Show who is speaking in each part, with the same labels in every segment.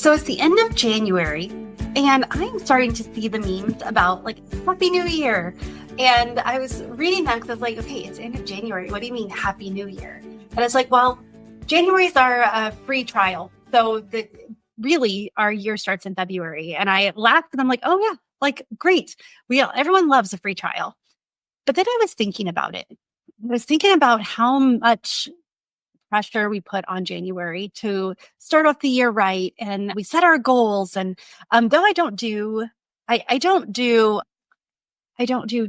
Speaker 1: So it's the end of January, and I'm starting to see the memes about Happy New Year. And I was reading them because I was like, okay, it's end of January. What do you mean Happy New Year? And it's like, well, January's our free trial. So really our year starts in February. And I laughed and I'm like, oh yeah, great. Everyone loves a free trial. But then I was thinking about it. I was thinking about how much pressure we put on January to start off the year right, and we set our goals. And though I don't do New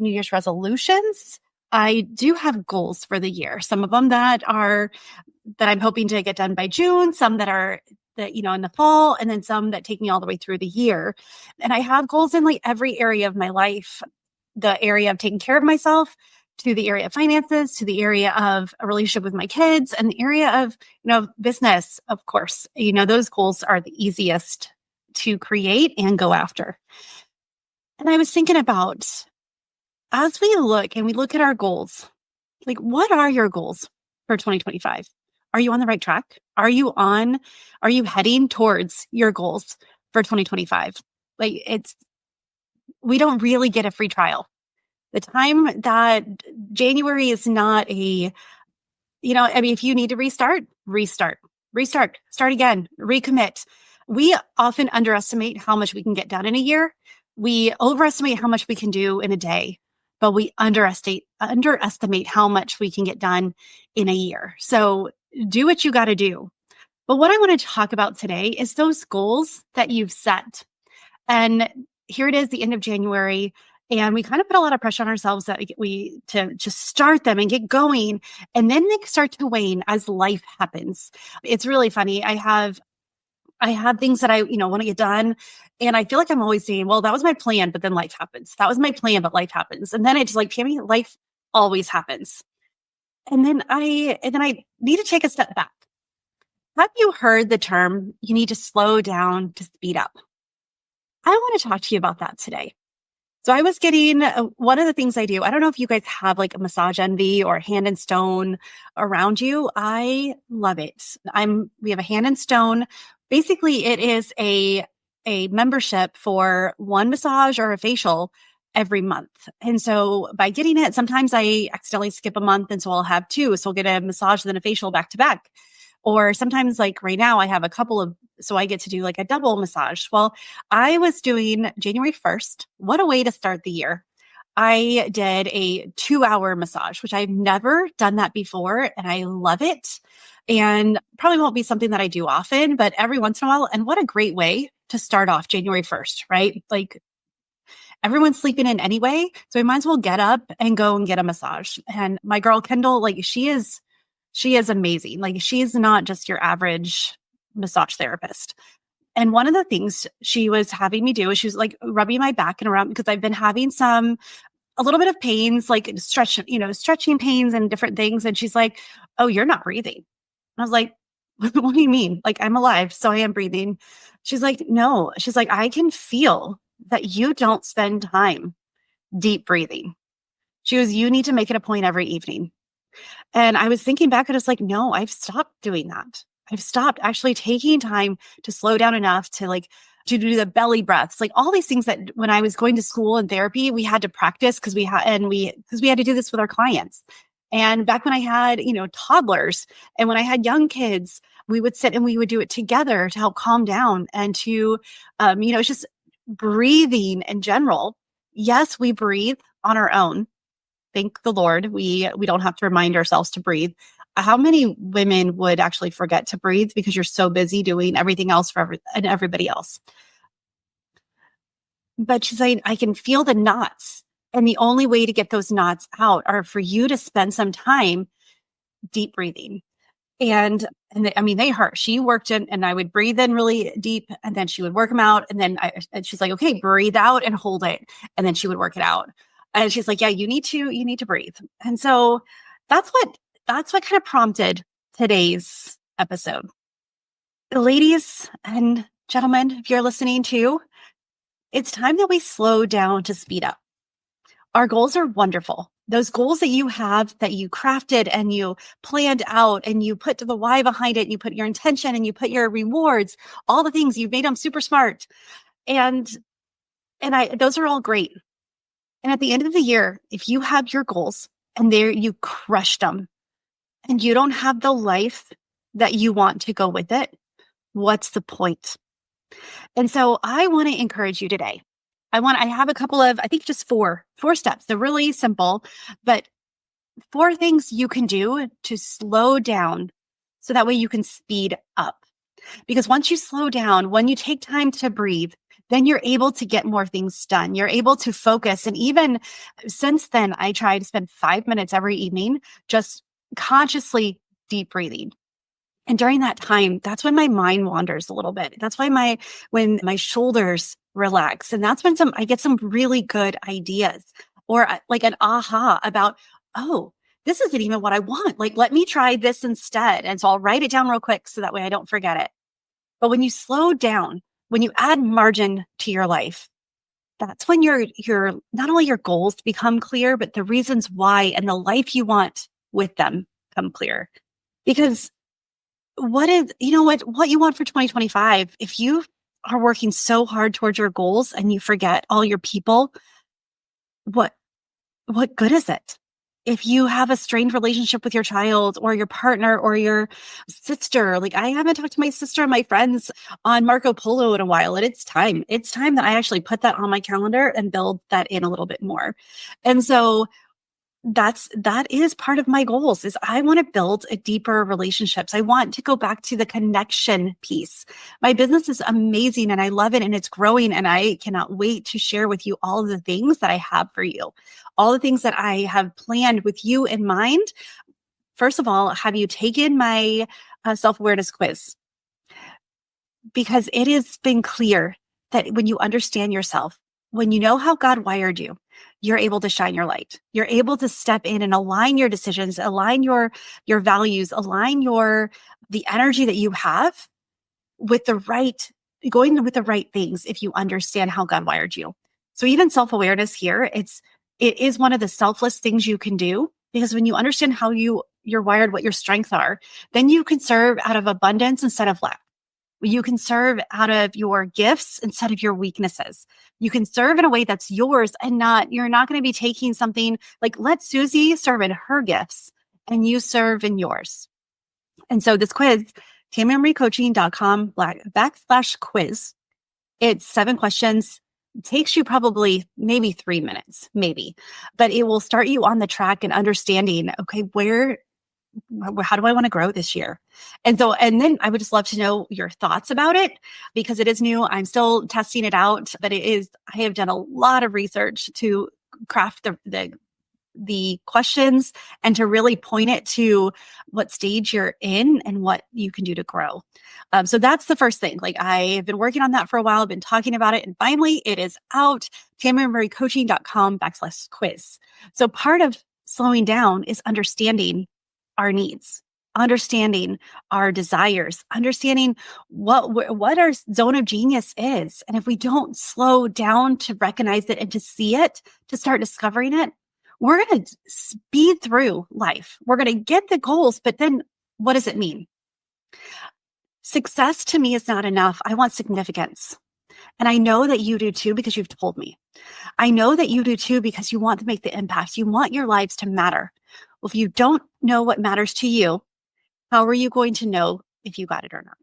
Speaker 1: Year's resolutions, I do have goals for the year. Some of them that I'm hoping to get done by June, some that are in the fall, and then some that take me all the way through the year. And I have goals in every area of my life, the area of taking care of myself, to the area of finances, to the area of a relationship with my kids, and the area of, business, of course. Those goals are the easiest to create and go after. And I was thinking about, as we look at our goals, what are your goals for 2025? Are you on the right track? Are you heading towards your goals for 2025? We don't really get a free trial. The time that January is not if you need to restart again, recommit. We often underestimate how much we can get done in a year. We overestimate how much we can do in a day, but we underestimate how much we can get done in a year. So do what you got to do. But what I want to talk about today is those goals that you've set. And here it is, the end of January. And we kind of put a lot of pressure on ourselves that to just start them and get going. And then they start to wane as life happens. It's really funny. I have things that I, want to get done. And I feel like I'm always saying, well, that was my plan, but then life happens. That was my plan, but life happens. And then it's like, Tami, life always happens. And then I need to take a step back. Have you heard the term, you need to slow down to speed up? I want to talk to you about that today. So I was getting one of the things I do. I don't know if you guys have a massage envy or Hand and Stone around you. I love it. We have a Hand and Stone. Basically, it is a membership for one massage or a facial every month. And so by getting it, sometimes I accidentally skip a month, and so I'll have two. So I'll get a massage and then a facial back to back. Or sometimes right now I have a couple of, so I get to do a double massage. Well, I was doing January 1st. What a way to start the year. I did a 2-hour massage, which I've never done that before. And I love it. And probably won't be something that I do often, but every once in a while. And what a great way to start off January 1st, right? Everyone's sleeping in anyway. So we might as well get up and go and get a massage. And my girl, Kendall, she is amazing. She's not just your average massage therapist. And one of the things she was having me do is she was rubbing my back and around, because I've been having a little bit of pains, stretching pains and different things. And she's like, oh, you're not breathing. And I was like, what do you mean? I'm alive, so I am breathing. She's like, no. She's like, I can feel that you don't spend time deep breathing. She goes, you need to make it a point every evening. And I was thinking back and it's like, no, I've stopped doing that. I've stopped actually taking time to slow down enough to to do the belly breaths, all these things that when I was going to school and therapy, we had to practice because we had to do this with our clients. And back when I had, toddlers, and when I had young kids, we would sit and we would do it together to help calm down and to, it's just breathing in general. Yes, we breathe on our own. Thank the Lord, we don't have to remind ourselves to breathe. How many women would actually forget to breathe because you're so busy doing everything else for everybody else? But she's saying, I can feel the knots. And the only way to get those knots out are for you to spend some time deep breathing. And they hurt. She worked in, and I would breathe in really deep, and then she would work them out. And then she's like, okay, breathe out and hold it. And then she would work it out. And she's like, yeah, you need to breathe. And so that's what kind of prompted today's episode. Ladies and gentlemen, if you're listening too, it's time that we slow down to speed up. Our goals are wonderful. those goals that you have, that you crafted and you planned out and you put the why behind it, and you put your intention and you put your rewards, all the things, you've made them super smart. And those are all great. And at the end of the year, if you have your goals and there you crushed them and you don't have the life that you want to go with it, what's the point? And so I want to encourage you today. I have a couple of, I think just four steps. They're really simple, but four things you can do to slow down so that way you can speed up. Because once you slow down, when you take time to breathe, then you're able to get more things done. You're able to focus. And even since then, I try to spend 5 minutes every evening just consciously deep breathing. And during that time, that's when my mind wanders a little bit. That's why when my shoulders relax. And that's when I get some really good ideas, or like an aha about, oh, this isn't even what I want. Like, let me try this instead. And so I'll write it down real quick so that way I don't forget it. But when you slow down, when you add margin to your life, that's when your not only your goals become clear, but the reasons why and the life you want with them come clear. Because what you want for 2025, if you are working so hard towards your goals and you forget all your people, what good is it? If you have a strained relationship with your child or your partner or your sister, like I haven't talked to my sister and my friends on Marco Polo in a while, and it's time that I actually put that on my calendar and build that in a little bit more. And so that is part of my goals, is I want to build a deeper relationships. I want to go back to the connection piece. My business is amazing and I love it and it's growing, and I cannot wait to share with you all of the things that I have for you, all the things that I have planned with you in mind. First of all, have you taken my self-awareness quiz? Because it has been clear that when you understand yourself, when you know how God wired you, you're able to shine your light. You're able to step in and align your decisions, align your values, align the energy that you have with going with the right things if you understand how God wired you. So even self-awareness here, it is one of the selfless things you can do, because when you understand how you're wired, what your strengths are, then you can serve out of abundance instead of lack. You can serve out of your gifts instead of your weaknesses. You can serve in a way that's yours, and you're not going to be taking something like, let Susie serve in her gifts and you serve in yours. And so this quiz, TamiImlayCoaching.com/quiz. It's 7 questions. It takes you probably maybe 3 minutes, but it will start you on the track and understanding, okay, how do I want to grow this year? And then I would just love to know your thoughts about it, because it is new. I'm still testing it out, but I have done a lot of research to craft the questions and to really point it to what stage you're in and what you can do to grow. So that's the first thing. Like, I have been working on that for a while. I've been talking about it, and finally it is out. TamiImllayCoaching.com/quiz. So part of slowing down is understanding our needs, understanding our desires, understanding what our zone of genius is. And if we don't slow down to recognize it and to see it, to start discovering it, we're going to speed through life. We're going to get the goals, but then what does it mean? Success to me is not enough. I want significance. And I know that you do too, because you've told me. I know that you do too, because you want to make the impact. You want your lives to matter. Well, if you don't know what matters to you, how are you going to know if you got it or not?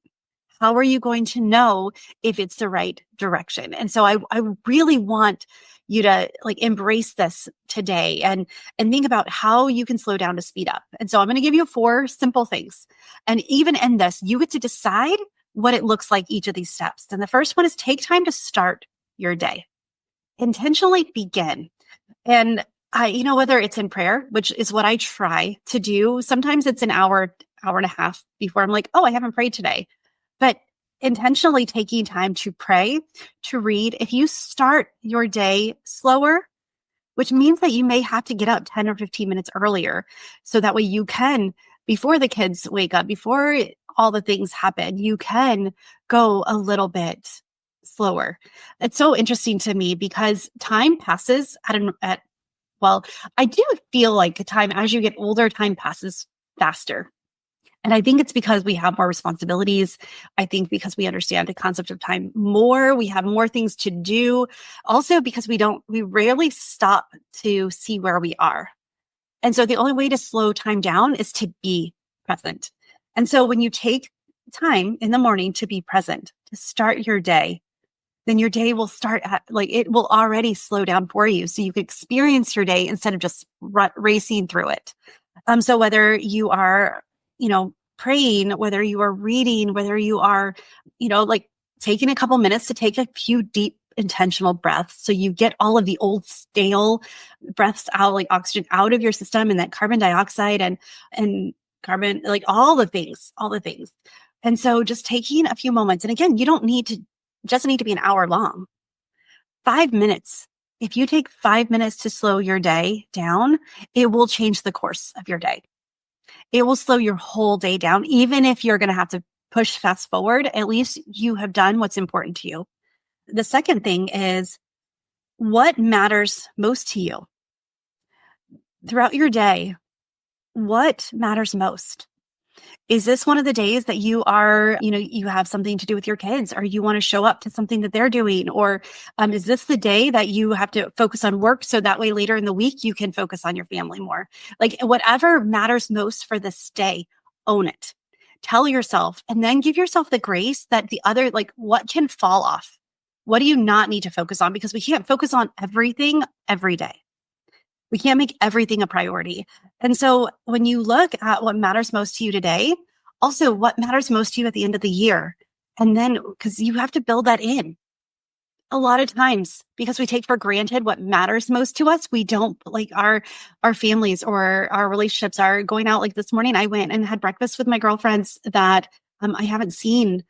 Speaker 1: How are you going to know if it's the right direction? And so I really want you to embrace this today and think about how you can slow down to speed up. And so I'm going to give you 4 simple things. And even in this, you get to decide what it looks like, each of these steps. And the first one is take time to start your day. Intentionally begin. And whether it's in prayer, which is what I try to do. Sometimes it's an hour and a half before I'm like, oh, I haven't prayed today. But intentionally taking time to pray, to read. If you start your day slower, which means that you may have to get up 10 or 15 minutes earlier, so that way you can, before the kids wake up, before all the things happen, you can go a little bit slower. It's so interesting to me because time passes at Well, I do feel like time, as you get older, time passes faster. And I think it's because we have more responsibilities. I think because we understand the concept of time more, we have more things to do. Also, because we rarely stop to see where we are. And so the only way to slow time down is to be present. And so when you take time in the morning to be present, to start your day, then your day will start at it will already slow down for you. So you can experience your day instead of just racing through it. So whether you are, praying, whether you are reading, whether you are, taking a couple minutes to take a few deep intentional breaths. So you get all of the old stale breaths out, like oxygen out of your system and that carbon dioxide and carbon, like all the things. And so just taking a few moments. And again, you don't need to just need to be an hour long. 5 minutes. If you take 5 minutes to slow your day down, it will change the course of your day. It will slow your whole day down. Even if you're going to have to push fast forward, at least you have done what's important to you. The second thing is what matters most to you throughout your day. What matters most? Is this one of the days that you are, you have something to do with your kids, or you want to show up to something that they're doing? Or is this the day that you have to focus on work so that way later in the week you can focus on your family more? Like whatever matters most for this day, own it. Tell yourself, and then give yourself the grace that the other, like what can fall off? What do you not need to focus on? Because we can't focus on everything every day. We can't make everything a priority. And so when you look at what matters most to you today, also what matters most to you at the end of the year, and then because you have to build that in. A lot of times, because we take for granted what matters most to us, we don't like our families or our relationships are going out. Like this morning, I went and had breakfast with my girlfriends that I haven't seen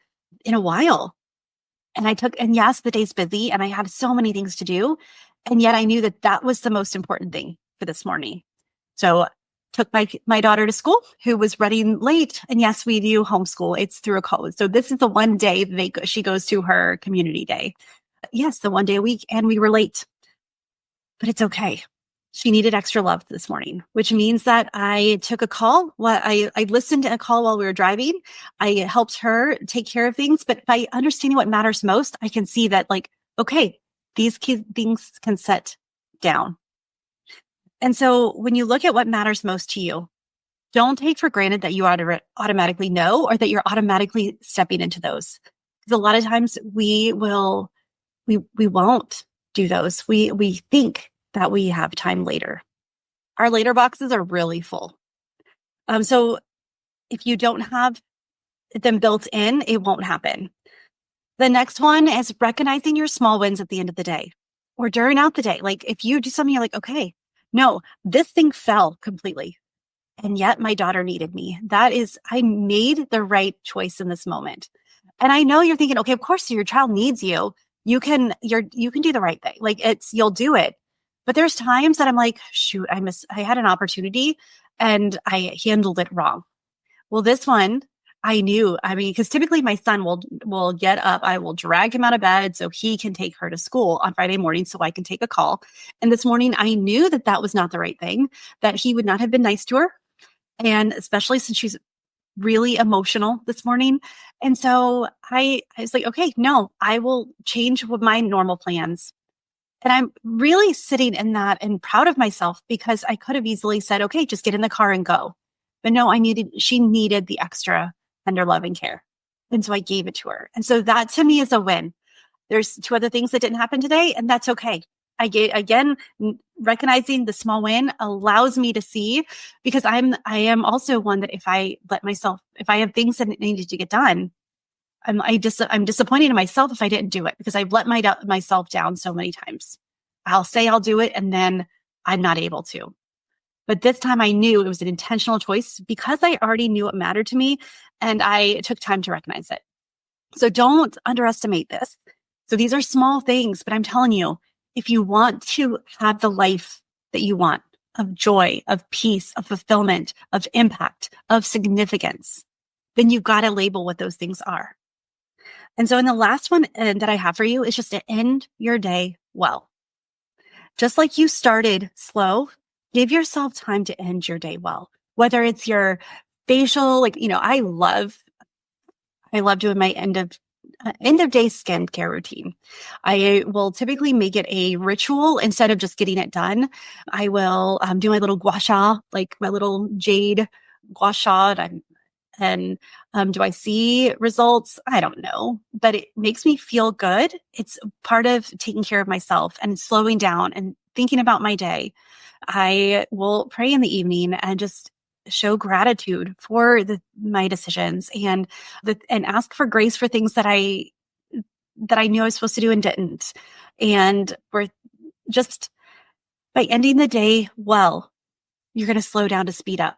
Speaker 1: in a while. And yes, the day's busy and I had so many things to do. And yet I knew that that was the most important thing for this morning. So took my daughter to school who was running late. And yes, we do homeschool. It's through a code. So this is the one day she goes to her community day. Yes, the one day a week. And we were late, but it's okay. She needed extra love this morning, which means that I took a call. I listened to a call while we were driving. I helped her take care of things. But by understanding what matters most, I can see that okay, these things can set down. And so when you look at what matters most to you, don't take for granted that you automatically know or that you're automatically stepping into those. Because a lot of times we won't do those. We think that we have time later. Our later boxes are really full. So if you don't have them built in, it won't happen. The next one is recognizing your small wins at the end of the day or during out the day. Like if you do something, you're like, okay, no, this thing fell completely. And yet my daughter needed me. I made the right choice in this moment. And I know you're thinking, okay, of course your child needs you. You can do the right thing. You'll do it. But there's times that I'm like, shoot, I had an opportunity and I handled it wrong. Well, this one, I knew, because typically my son will get up, I will drag him out of bed so he can take her to school on Friday morning so I can take a call. And this morning I knew that was not the right thing, that he would not have been nice to her. And especially since she's really emotional this morning. And so I was like, okay, no, I will change with my normal plans. And I'm really sitting in that and proud of myself because I could have easily said, okay, just get in the car and go. But no, she needed the extra tender love and care. And so I gave it to her. And so that to me is a win. There's 2 other things that didn't happen today, and that's okay. Recognizing the small win allows me to see, because I am also one that if I have things that needed to get done, I'm disappointed in myself if I didn't do it because I've let myself down so many times. I'll say I'll do it and then I'm not able to. But this time I knew it was an intentional choice because I already knew what mattered to me and I took time to recognize it. So don't underestimate this. So these are small things, but I'm telling you, if you want to have the life that you want of joy, of peace, of fulfillment, of impact, of significance, then you've got to label what those things are. And so in the last one that I have for you is just to end your day well. Just like you started slow, give yourself time to end your day well. Whether it's your facial, I love doing my end of day skincare routine. I will typically make it a ritual instead of just getting it done. I will do my little gua sha, like my little jade gua sha. And do I see results? I don't know, but it makes me feel good. It's part of taking care of myself and slowing down and thinking about my day. I will pray in the evening and just show gratitude for my decisions and ask for grace for things that I knew I was supposed to do and didn't. And we're just by ending the day well, you're going to slow down to speed up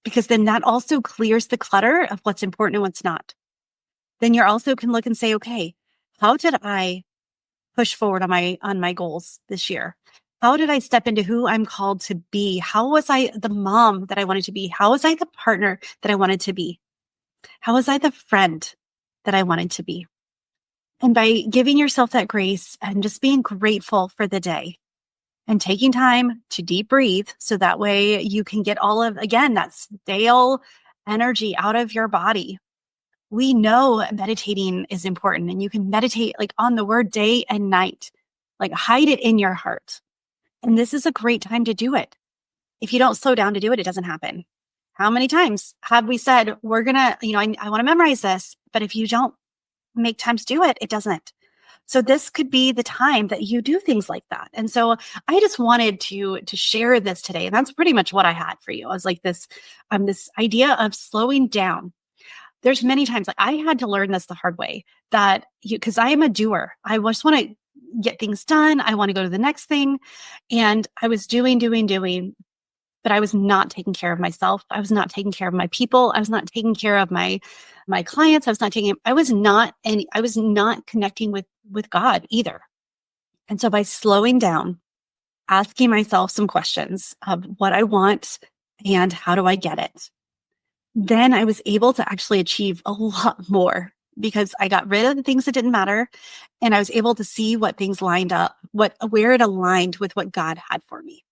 Speaker 1: because then that also clears the clutter of what's important and what's not. Then you also can look and say, okay, how did I push forward on my goals this year? How did I step into who I'm called to be? How was I the mom that I wanted to be? How was I the partner that I wanted to be? How was I the friend that I wanted to be? And by giving yourself that grace and just being grateful for the day and taking time to deep breathe so that way you can get all of, again, that stale energy out of your body. We know meditating is important and you can meditate like on the word day and night, like hide it in your heart. And this is a great time to do it. If you don't slow down to do it, it doesn't happen. How many times have we said, we're going to, I want to memorize this, but if you don't make time to do it, it doesn't. So this could be the time that you do things like that. And so I just wanted to share this today. And that's pretty much what I had for you. I was like this idea of slowing down. There's many times like I had to learn this the hard way because I am a doer. I just want to get things done. I want to go to the next thing. And I was doing, but I was not taking care of myself. I was not taking care of my people. I was not taking care of my clients. I was not connecting with God either. And so by slowing down, asking myself some questions of what I want and how do I get it, then I was able to actually achieve a lot more because I got rid of the things that didn't matter. And I was able to see what things lined up, where it aligned with what God had for me.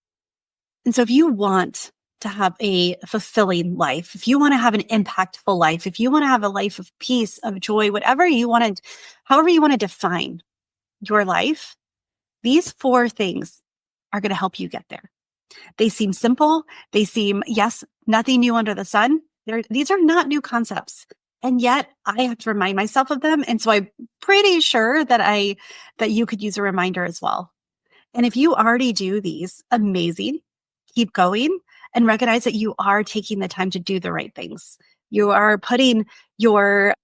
Speaker 1: And so if you want to have a fulfilling life, if you want to have an impactful life, if you want to have a life of peace, of joy, however you want to define your life, these 4 things are going to help you get there. They seem simple. They seem, yes, nothing new under the sun. These are not new concepts. And yet I have to remind myself of them. And so I'm pretty sure that you could use a reminder as well. And if you already do these, amazing. Keep going and recognize that you are taking the time to do the right things. You are putting your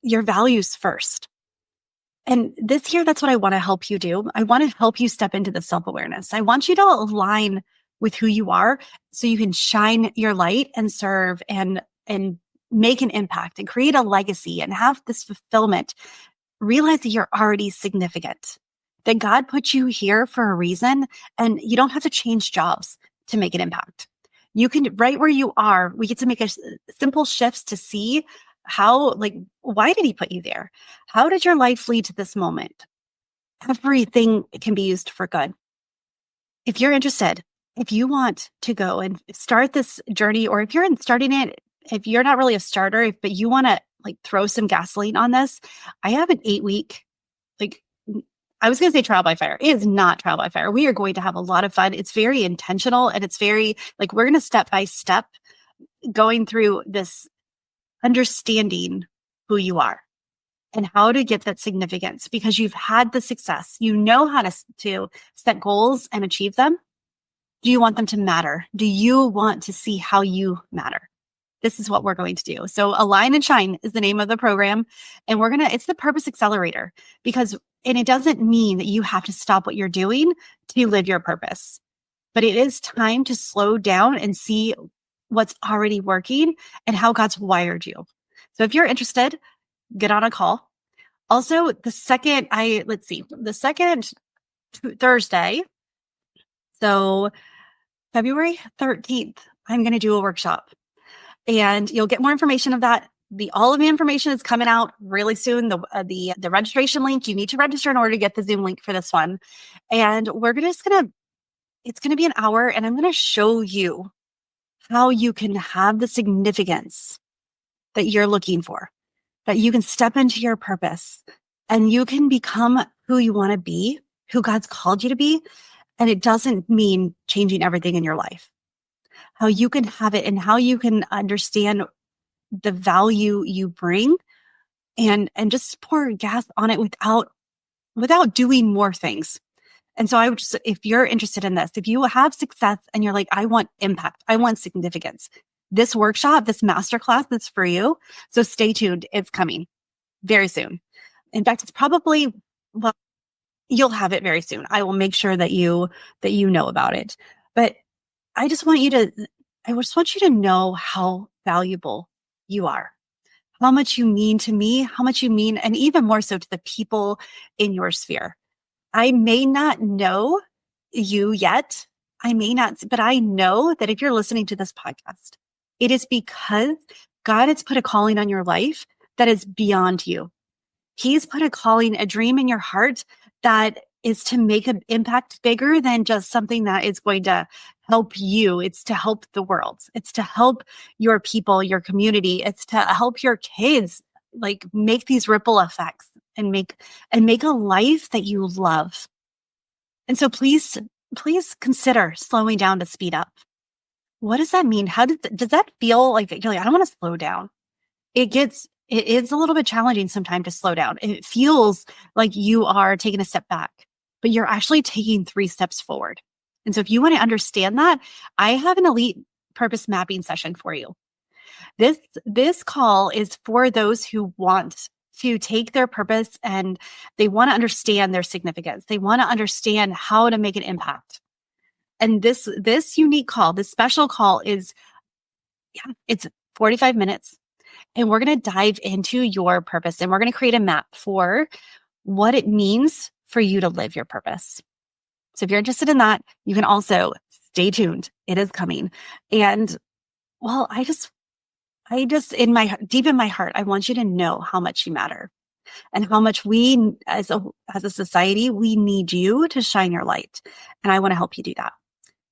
Speaker 1: values first. And this year, that's what I want to help you do. I want to help you step into the self-awareness. I want you to align with who you are so you can shine your light and serve and make an impact and create a legacy and have this fulfillment. Realize that you're already significant. That God put you here for a reason, and you don't have to change jobs to make an impact. You can, right where you are, we get to make simple shifts to see why did he put you there? How did your life lead to this moment? Everything can be used for good. If you're interested, if you want to go and start this journey, or if you're starting it, if you're not really a starter, but you want to throw some gasoline on this, I have an 8-week, I was going to say trial by fire. It is not trial by fire. We are going to have a lot of fun. It's very intentional and it's very we're going to step by step going through this understanding who you are and how to get that significance because you've had the success. You know how to set goals and achieve them. Do you want them to matter? Do you want to see how you matter? This is what we're going to do. So Align and Shine is the name of the program. And it's the Purpose Accelerator and it doesn't mean that you have to stop what you're doing to live your purpose, but it is time to slow down and see what's already working and how God's wired you. So if you're interested, get on a call. Also, the second Thursday, so February 13th, I'm going to do a workshop. And you'll get more information of that all of the information is coming out really soon. The registration link, you need to register in order to get the Zoom link for this one. And it's going to be an hour, and I'm going to show you how you can have the significance that you're looking for, that you can step into your purpose and you can become who you want to be, who God's called you to be. And it doesn't mean changing everything in your life. How you can have it and how you can understand the value you bring and just pour gas on it without doing more things. And so I would just, if you're interested in this, if you have success and you're like, I want impact, I want significance, this workshop, this masterclass, that's for you. So stay tuned. It's coming very soon. In fact, it's probably, well, you'll have it very soon. I will make sure that you know about it. But I just want you to know how valuable you are, how much you mean to me, how much you mean, and even more so to the people in your sphere. I may not know you yet. I may not, but I know that if you're listening to this podcast, it is because God has put a calling on your life that is beyond you. He's put a calling, a dream in your heart that is to make an impact bigger than just something that is going to help you. It's to help the world. It's to help your people, your community. It's to help your kids, like make these ripple effects and make a life that you love. And so please consider slowing down to speed up. What does that mean? Does that feel like you're like, I don't want to slow down? It is a little bit challenging sometimes to slow down. It feels like you are taking a step back, but you're actually taking 3 steps forward. And so if you want to understand that, I have an elite purpose mapping session for you. This call is for those who want to take their purpose and they want to understand their significance. They want to understand how to make an impact. And this unique call, this special call it's 45 minutes. And we're going to dive into your purpose and we're going to create a map for what it means for you to live your purpose. So if you're interested in that, you can also stay tuned. It is coming. And well, I just deep in my heart, I want you to know how much you matter and how much we as a society, we need you to shine your light. And I want to help you do that.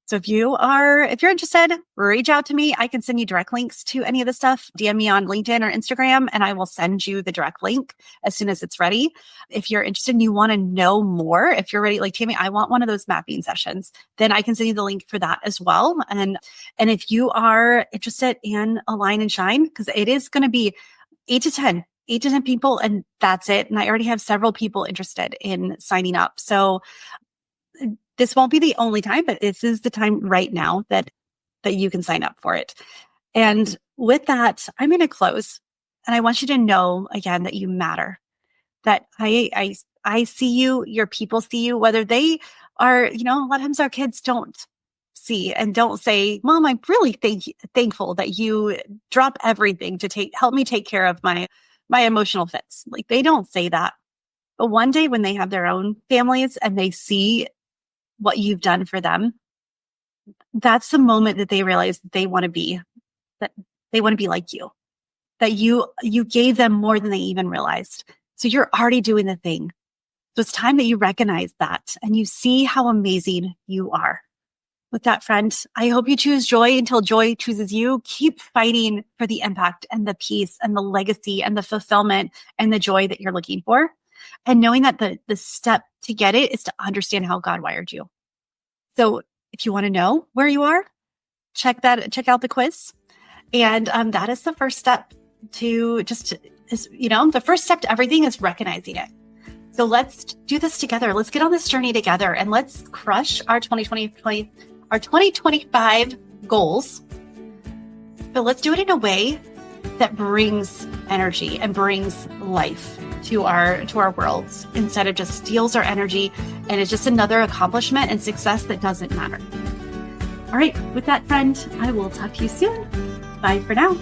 Speaker 1: So if you're interested, reach out to me. I can send you direct links to any of the stuff. DM me on LinkedIn or Instagram, and I will send you the direct link as soon as it's ready. If you're interested and you want to know more, if you're ready, like Tami, I want one of those mapping sessions, then I can send you the link for that as well. And if you are interested in Align and Shine, because it is going to be 8 to 10 people, and that's it. And I already have several people interested in signing up. So this won't be the only time, but this is the time right now that you can sign up for it. And with that, I'm going to close. And I want you to know again that you matter, that I see you, your people see you, whether they are, a lot of times our kids don't see and don't say, Mom, I'm really thankful that you drop everything to help me take care of my emotional fits. Like they don't say that. But one day when they have their own families and they see what you've done for them, that's the moment that they realize that they want to be like you, that you gave them more than they even realized. So you're already doing the thing. So it's time that you recognize that and you see how amazing you are. With that, friend, I hope you choose joy until joy chooses you. Keep fighting for the impact and the peace and the legacy and the fulfillment and the joy that you're looking for. And knowing that the step to get it is to understand how God wired you. So if you want to know where you are, check out the quiz. And that is the first step the first step to everything is recognizing it. So let's do this together. Let's get on this journey together and let's crush our 2025 goals. But let's do it in a way that brings energy and brings life to our worlds instead of just steals our energy and it's just another accomplishment and success that doesn't matter. All right, with that, friend, I will talk to you soon. Bye for now.